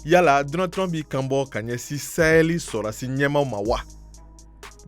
Yala Donald Trump b'i kanbɔ ka ɲɛsi Sahel sɔrɔdasi nyèmaaw ma wa?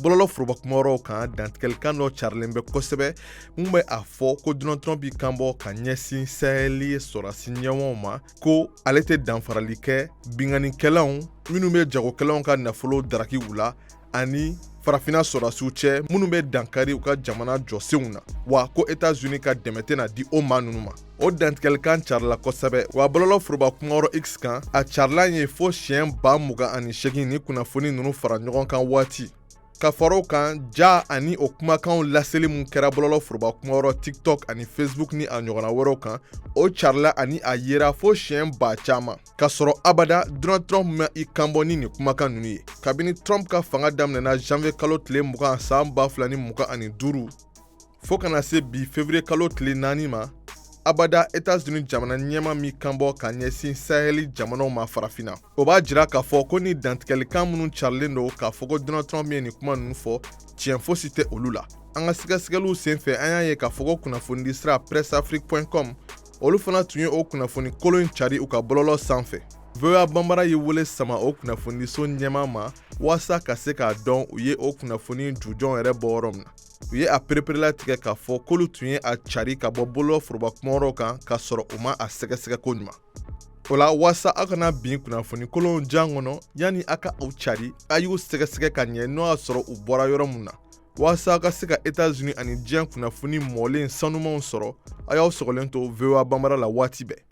Bɔlɔlɔ forobakumayɔrɔw kan dantigɛlikan dɔ carilen bɛ kosɛbɛ mun bɛ a fɔ ko Donald Trump b'i kanbɔ ka ɲɛsin Sahel sɔrɔdasi nyèmaaw ma ko ale tɛ danfarali kɛ binganikɛlaw minnu bɛ jagokɛlaw ka nafolo daraki u la ani farafina sɔrɔdasiw cɛ minnu bɛ dankari u ka jamana jɔsenw na wa ko États-Unis ka dɛmɛ tɛna di o maa ninnu ma. O dantigɛlikan carila kosɛbɛ wa bɔlɔlɔ forobakumayɔrɔ X kan a carilan ye fo siɲɛ 28 ni kunnafoni ninnu fara ɲɔgɔn kan waati. Ka fara o kan ja ani o kumakanw laseli mun kɛra bɔlɔlɔ forobakumayɔrɔ TikTok ani Facebook ni a ɲɔgɔnna wɛrɛw kan o carila ani a yera fo siɲɛ 1000 ka sɔrɔ abada Donald Trump ma i kanbɔ ni nin kumakan ninnu ye. Kabini Trump ka fanga daminɛna janvier kalo tile 20 san 2025 fo kana se bi février kalo tile 4 ma abada États-Unis jamana ɲɛma mi kanbɔ ka ɲɛsin Sahel jamanaw ma farafina. O b'a jira k'a fɔ ko ni dantigɛlikan minnu carilen don k'a fɔ ko Donald Trump ye nin kuma ninnu fɔ tiɲɛ fosi tɛ olu la. An ka sɛgɛsɛgɛliw senfɛ an y'a ye k'a fɔ ko kunnafonidi sira pressafrique.com olu fana tun ye o kunnafoni kolon cari u ka bɔlɔlɔ sanfɛ. VOA banbara ye wele sama o kunnafonidiso ɲɛma ma walasa ka se k'a dɔn u ye o kunnafoni jujɔn yɛrɛ bɔ yɔrɔ min na. U ye a pereperela tigɛ k'a fɔ k'olu tun ye a cari ka bɔ bɔlɔlɔ forobakumayɔrɔ kan k'a sɔrɔ u ma a sɛgɛsɛgɛ ko ɲuman. O la walasa aw kana bin kunnafoni kolon jan kɔnɔ yanni a ka aw cari a y'u sɛgɛsɛgɛ ka ɲɛ n'o y'a sɔrɔ u bɔra yɔrɔ mun na. Walasa aw ka se ka États-Unis ani diɲɛ kunnafoni mɔlen sanumanw sɔrɔ a y'aw sɔgɔlen to VOA banbara la waati bɛɛ.